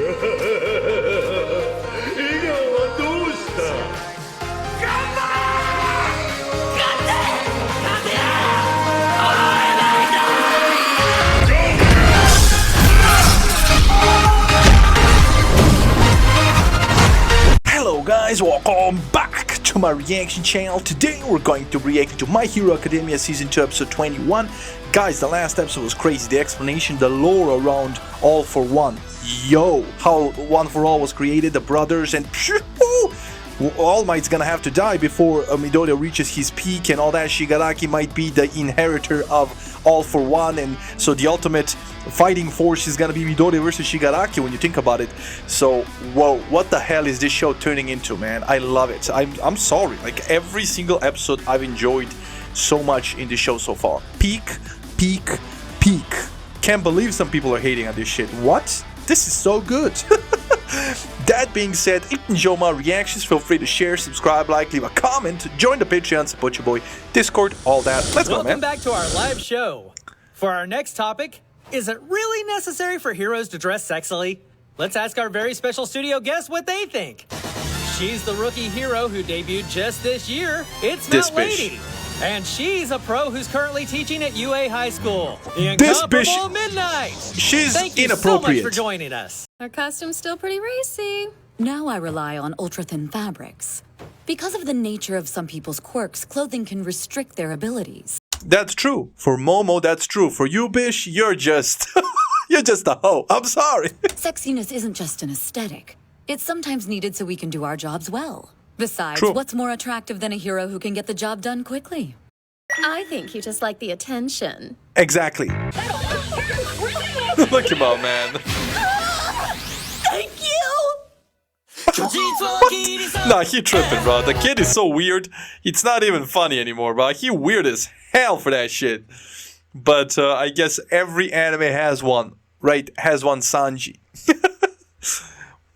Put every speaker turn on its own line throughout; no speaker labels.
Hello guys, welcome back to my reaction channel. Today we're going to react to My Hero Academia Season 2 Episode 21. Guys, the last episode was crazy. The explanation, the lore around All for One. Yo, how One for All was created, the brothers, and All Might's gonna have to die before Midoriya reaches his peak and all that. Shigaraki might be the inheritor of All for One, and so the ultimate fighting force is gonna be Midoriya versus Shigaraki when you think about it. So, whoa, what the hell is this show turning into, man? I love it. I'm sorry, like every single episode I've enjoyed so much in this show so far. Peak. Can't believe some people are hating on this shit. What? This is so good. That being said, if you enjoy my reactions, feel free to share, subscribe, like, leave a comment, join the Patreon, support your boy, Discord, all that. Let's go, man.
Welcome back to our live show. For our next topic, is it really necessary for heroes to dress sexily? Let's ask our very special studio guests what they think. She's the rookie hero who debuted just this year. It's Mount Lady. And she's a pro who's currently teaching at UA High School. The incomparable Midnight.
She's
Thank you
inappropriate.
so much for joining us.
Her costume's still pretty racy.
Now I rely on ultra-thin fabrics. Because of the nature of some people's quirks, clothing can restrict their abilities.
That's true. For Momo, that's true. For you, Bish, you're just... you're just a hoe. I'm sorry.
Sexiness isn't just an aesthetic. It's sometimes needed so we can do our jobs well. Besides,
True.
what's more attractive than a hero who can get the job done quickly?
I think you just like the attention.
Exactly. Look him out, man.
Thank you!
Nah, he tripping, bro. The kid is so weird. It's not even funny anymore, bro. He weird as hell for that shit. But I guess every anime has one, right? Has one Sanji.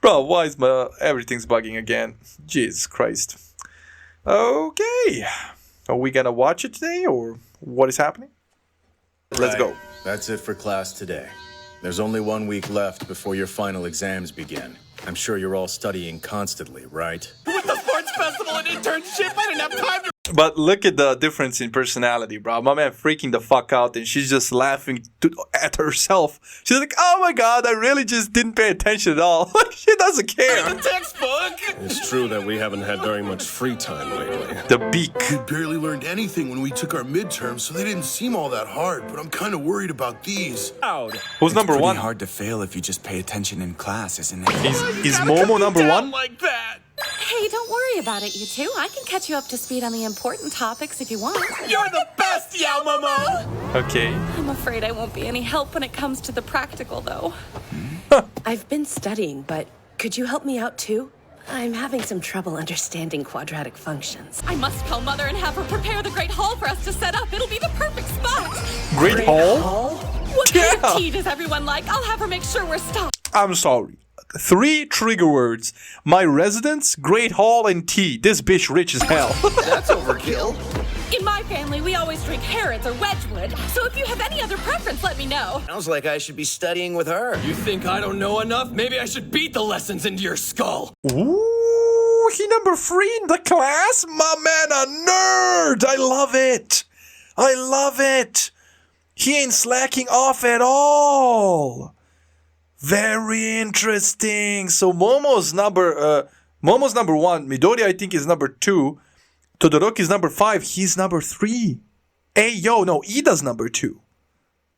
Bro, why is everything's bugging again? Jesus Christ. Okay. Are we gonna watch it today, or what is happening? Let's go.
That's it for class today. There's only 1 week left before your final exams begin. I'm sure you're all studying constantly, right?
With the sports festival and internship, I didn't have time to...
But look at the difference in personality, bro. My man freaking the fuck out, and she's just laughing at herself. She's like, oh my god, I really just didn't pay attention at all. She doesn't care.
The textbook!
It's true that we haven't had very much free time lately.
The beak.
We barely learned anything when we took our midterms, so they didn't seem all that hard, but I'm kind of worried about these.
Who's number one?
It's hard to fail if you just pay attention in class, isn't it?
Is Momo number one?
Like that.
Hey, don't worry about it, you two. I can catch you up to speed on the important topics if you want.
You're the best, Yao Momo!
Okay.
I'm afraid I won't be any help when it comes to the practical, though.
I've been studying, but could you help me out too? I'm having some trouble understanding quadratic functions.
I must call Mother and have her prepare the Great Hall for us to set up. It'll be the perfect spot.
Great Hall?
What kind of tea does everyone like? I'll have her make sure we're stocked.
I'm sorry. 3 trigger words. My residence, Great Hall, and tea. This bitch rich as hell.
That's overkill.
In my family, we always drink Harrods or Wedgwood, so if you have any other preference, let me know.
Sounds like I should be studying with her.
You think I don't know enough? Maybe I should beat the lessons into your skull.
Ooh, he number 3 in the class? My man a nerd! I love it! I love it! He ain't slacking off at all! Very interesting. So Momo's number 1. Midoriya, I think, is number 2. Todoroki is number 5. He's number 3. Hey, yo, no, Ida's number 2.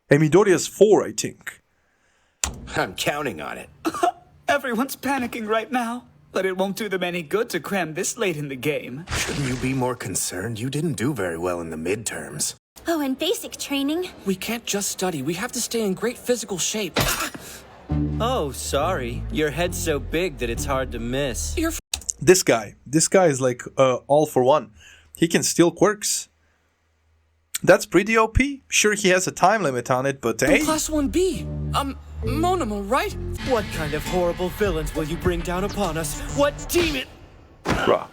And Midoriya's 4, I think.
I'm counting on it.
Everyone's panicking right now, but it won't do them any good to cram this late in the game.
Shouldn't you be more concerned? You didn't do very well in the midterms.
Oh, and basic training.
We can't just study. We have to stay in great physical shape.
Oh, sorry. Your head's so big that it's hard to miss.
This guy is like All for One. He can steal quirks. That's pretty OP. Sure, he has a time limit on it, but hey.
Class 1B. Monoma, right?
What kind of horrible villains will you bring down upon us? What demon?
Bruh.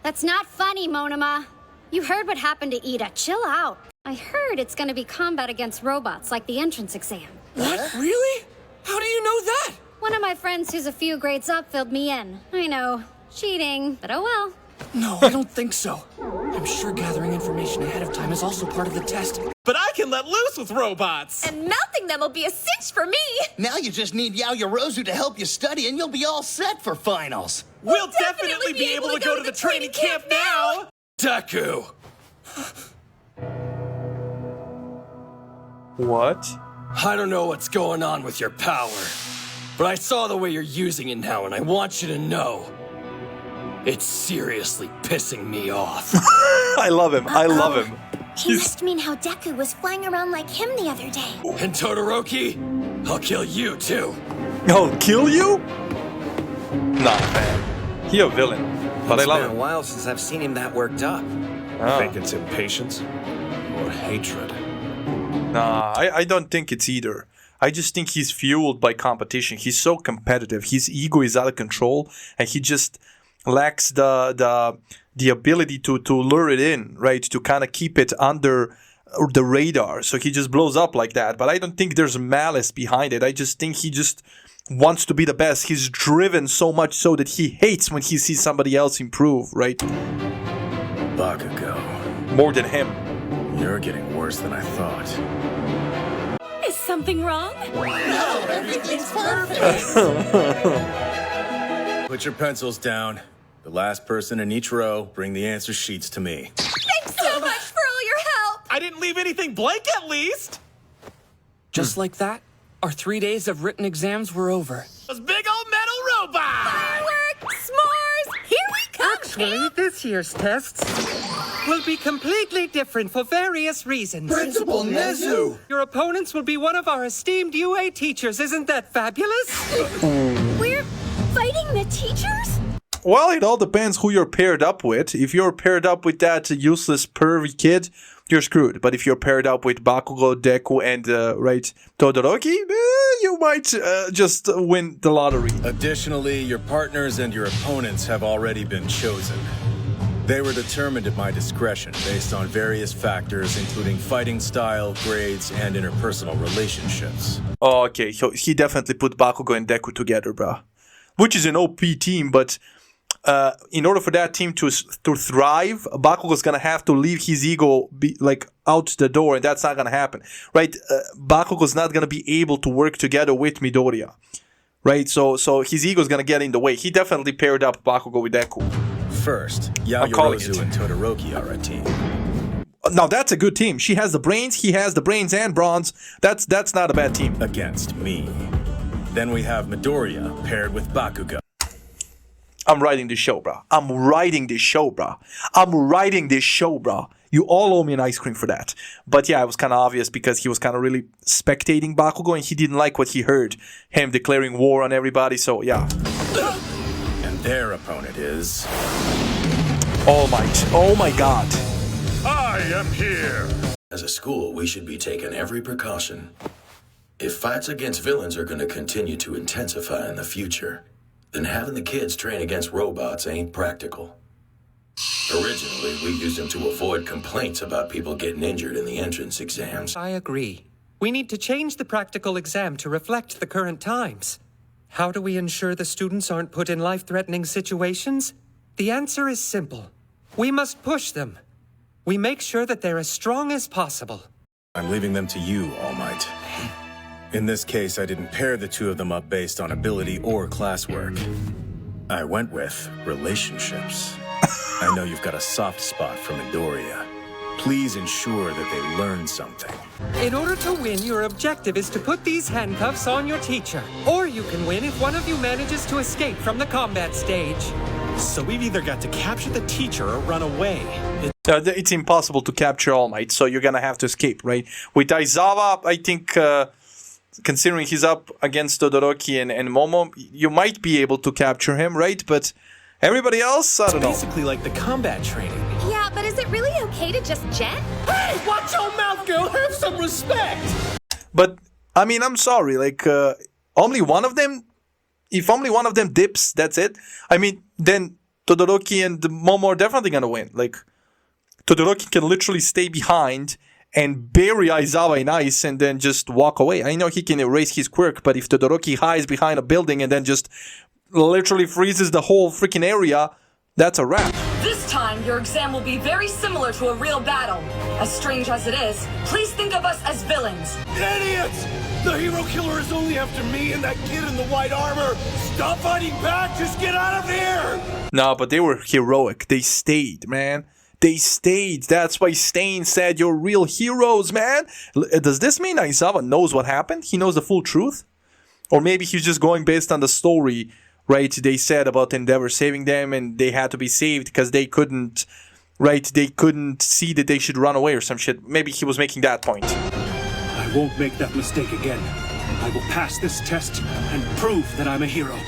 That's not funny, Monoma. You heard what happened to Ida. Chill out. I heard it's gonna be combat against robots, like the entrance exam.
What? Really? How do you know that?
One of my friends who's a few grades up filled me in. I know, cheating, but oh well.
No, I don't think so. I'm sure gathering information ahead of time is also part of the test.
But I can let loose with robots!
And melting them will be a cinch for me!
Now you just need Yao Yorozu to help you study and you'll be all set for finals.
We'll definitely be able to go to the training camp now!
Deku!
What?
I don't know what's going on with your power, but I saw the way you're using it now, and I want you to know. It's seriously pissing me off.
I love him. I love him.
He must mean how Deku was flying around like him the other day.
And Todoroki, I'll kill you too.
I'll kill you? Nah, man. He a villain. But I love
It's been a
him.
while since I've seen him that worked up.
Oh.
Think it's impatience or hatred?
Nah, I don't think it's either. I just think he's fueled by competition. He's so competitive. His ego is out of control, and he just lacks the ability to lure it in, right? To kind of keep it under the radar. So he just blows up like that. But I don't think there's malice behind it. I just think he just wants to be the best. He's driven so much so that he hates when he sees somebody else improve, right?
Bakugo,
More than him.
you're getting worse than I thought.
Is something wrong?
No, everything's perfect.
Put your pencils down. The last person in each row, bring the answer sheets to me.
Thanks so much for all your help!
I didn't leave anything blank at least!
Just like that, our 3 days of written exams were over.
Those big old metal robots!
Fireworks! S'mores! Here we come!
Actually, this year's tests will be completely different for various reasons.
Principal Nezu!
Your opponents will be one of our esteemed UA teachers. Isn't that fabulous?
We're fighting the teachers?
Well, it all depends who you're paired up with. If you're paired up with that useless pervy kid, you're screwed. But if you're paired up with Bakugo, Deku, and Todoroki, you might just win the lottery.
Additionally, your partners and your opponents have already been chosen. They were determined at my discretion based on various factors, including fighting style, grades, and interpersonal relationships.
Oh, okay, so he definitely put Bakugo and Deku together, bruh. Which is an OP team, but in order for that team to thrive, Bakugo's gonna have to leave his ego out the door, and that's not gonna happen, right? Bakugo's not gonna be able to work together with Midoriya, right? So his ego's gonna get in the way. He definitely paired up Bakugo with Deku.
First, Yao
I'm calling
Yorozu
it.
and Todoroki are a team.
Now that's a good team. She has the brains, he has the brains and bronze. That's not a bad team.
Against me. Then we have Midoriya paired with Bakugo.
I'm writing this show, bro. I'm writing this show, bro. You all owe me an ice cream for that. But yeah, it was kind of obvious because he was kind of really spectating Bakugo and he didn't like what he heard. Him declaring war on everybody, so yeah.
And their opponent is...
All Might. Oh my god.
I am here!
As a school, we should be taking every precaution. If fights against villains are going to continue to intensify in the future, then having the kids train against robots ain't practical. Originally, we used them to avoid complaints about people getting injured in the entrance exams.
I agree. We need to change the practical exam to reflect the current times. How do we ensure the students aren't put in life-threatening situations? The answer is simple. We must push them. We make sure that they're as strong as possible.
I'm leaving them to you, All Might. In this case, I didn't pair the two of them up based on ability or classwork. I went with relationships. I know you've got a soft spot for Midoriya. Please ensure that they learn something.
In order to win, your objective is to put these handcuffs on your teacher. Or you can win if one of you manages to escape from the combat stage.
So we've either got to capture the teacher or run away.
It's impossible to capture All Might, so you're gonna have to escape, right? With Aizawa, I think, considering he's up against Todoroki and Momo, you might be able to capture him, right? But everybody else, I don't know.
Basically like the combat training.
Yeah, but is it really okay to just jet?
Hey, watch your mouth, girl! Have some respect!
But, I mean, I'm sorry, only one of them, if only one of them dips, that's it. I mean, then Todoroki and Momo are definitely gonna win. Todoroki can literally stay behind and bury Aizawa in ice and then just walk away. I know he can erase his quirk, but if Todoroki hides behind a building and then just literally freezes the whole freaking area, that's a wrap.
This time, your exam will be very similar to a real battle. As strange as it is, please think of us as villains.
Idiots! The hero killer is only after me and that kid in the white armor! Stop fighting back! Just get out of here!
No, but they were heroic. They stayed, man. They stayed. That's why Stain said you're real heroes, man. Does this mean Aizawa knows what happened? He knows the full truth? Or maybe he's just going based on the story, right? They said about Endeavor saving them and they had to be saved because they couldn't, right? They couldn't see that they should run away or some shit. Maybe he was making that point.
I won't make that mistake again. I will pass this test and prove that I'm a hero.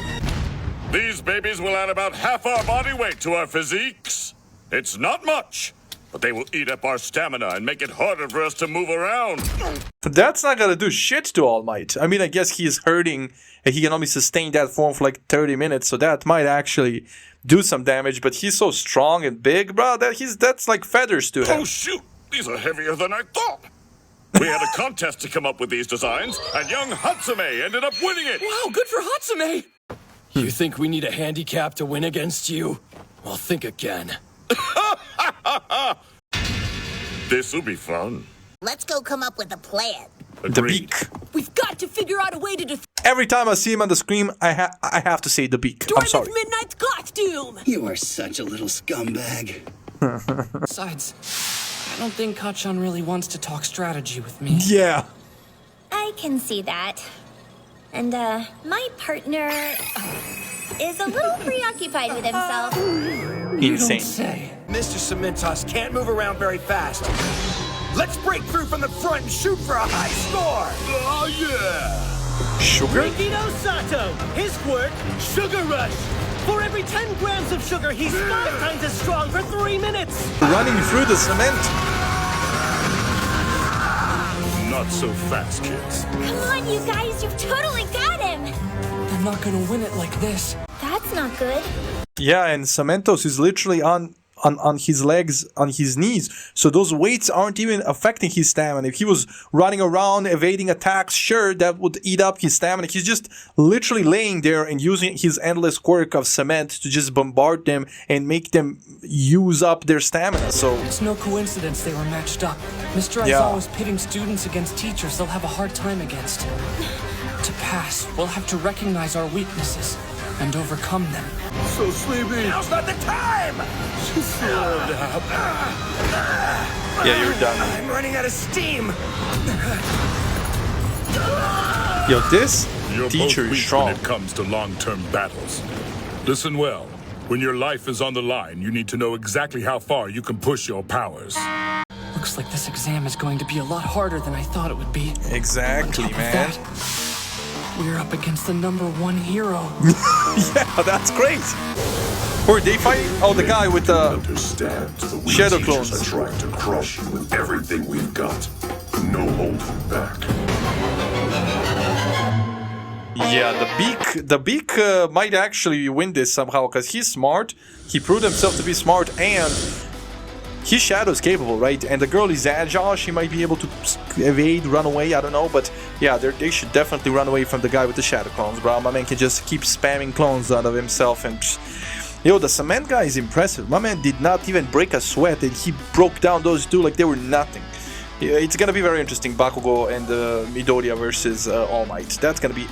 These babies will add about half our body weight to our physiques. It's not much, but they will eat up our stamina and make it harder for us to move around.
But that's not gonna do shit to All Might. I mean, I guess he's hurting and he can only sustain that form for like 30 minutes, so that might actually do some damage, but he's so strong and big, bro, that's like feathers to him.
Oh shoot, these are heavier than I thought. We had a contest to come up with these designs, and young Hatsume ended up winning it.
Wow, good for Hatsume! You think we need a handicap to win against you? Well, think again.
This'll be fun.
Let's go come up with a plan.
The beak.
We've got to figure out a way to
Every time I see him on the screen, I have to say the beak. I'm sorry.
Midnight's costume.
You are such a little scumbag.
Besides, I don't think Kachan really wants to talk strategy with me.
Yeah.
I can see that. And, my partner is a little preoccupied with himself.
Insane.
Mr. Cementos can't move around very fast. Let's break through from the front and shoot for a high score!
Oh, yeah!
Sugar?
Rikido Sato, his quirk, Sugar Rush. For every 10 grams of sugar, he's 5 times as strong for 3 minutes.
Running through the cement.
Not so fast, kids.
Come on, you guys, you've totally got him.
I'm not gonna win it like this.
That's not good.
Yeah, and Cementos is literally on his legs, on his knees. So those weights aren't even affecting his stamina. If he was running around, evading attacks, sure, that would eat up his stamina. He's just literally laying there and using his endless quirk of cement to just bombard them and make them use up their stamina. So
it's no coincidence they were matched up. Mr.
Yeah.
Aizawa was pitting students against teachers they'll have a hard time against. To pass, we'll have to recognize our weaknesses and overcome them.
So sleepy.
Now's not the time!
yeah, you're done.
I'm running out of steam!
Yo, this
You're
teacher
both
is
weak
strong.
when it comes to long-term battles. Listen well. When your life is on the line, you need to know exactly how far you can push your powers.
Looks like this exam is going to be a lot harder than I thought it would be.
Exactly, man.
We're up against the #1 hero.
Yeah, that's great. Who are they fighting? Oh, the guy with the shadow clones.
Are trying to crush you with everything we've got. No holding back.
Yeah, the beak might actually win this somehow because he's smart. He proved himself to be smart and his shadow is capable, right? And the girl is agile. She might be able to evade, run away. I don't know, but yeah, they should definitely run away from the guy with the shadow clones, bro. My man can just keep spamming clones out of himself and. Yo, the cement guy is impressive. My man did not even break a sweat and he broke down those two like they were nothing. It's gonna be very interesting, Bakugo and Midoriya versus All Might. That's gonna be...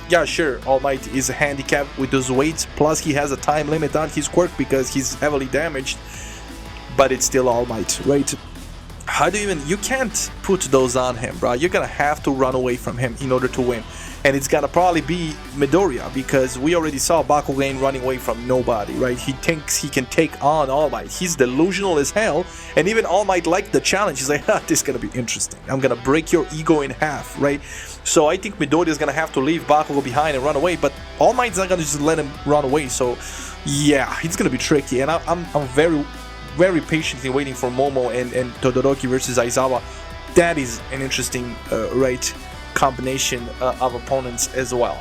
yeah, sure, All Might is handicapped with those weights, plus he has a time limit on his quirk because he's heavily damaged. But it's still All Might, right? How do you even... You can't put those on him, bro. You're gonna have to run away from him in order to win. And it's gonna probably be Midoriya, because we already saw Bakugo running away from nobody, right? He thinks he can take on All Might. He's delusional as hell, and even All Might liked the challenge. He's like, this is gonna be interesting. I'm gonna break your ego in half, right? So I think Midoriya is gonna have to leave Bakugo behind and run away, but All Might's not gonna just let him run away. So yeah, it's gonna be tricky, and I'm very patiently waiting for Momo and Todoroki versus Aizawa. That is an interesting, right, combination of opponents as well.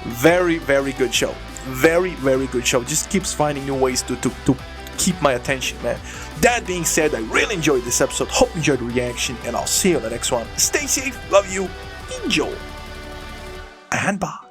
Very good show. Very good show. Just keeps finding new ways to keep my attention, man. That being said, I really enjoyed this episode. Hope you enjoyed the reaction, and I'll see you on the next one. Stay safe, love you, enjoy, and bye.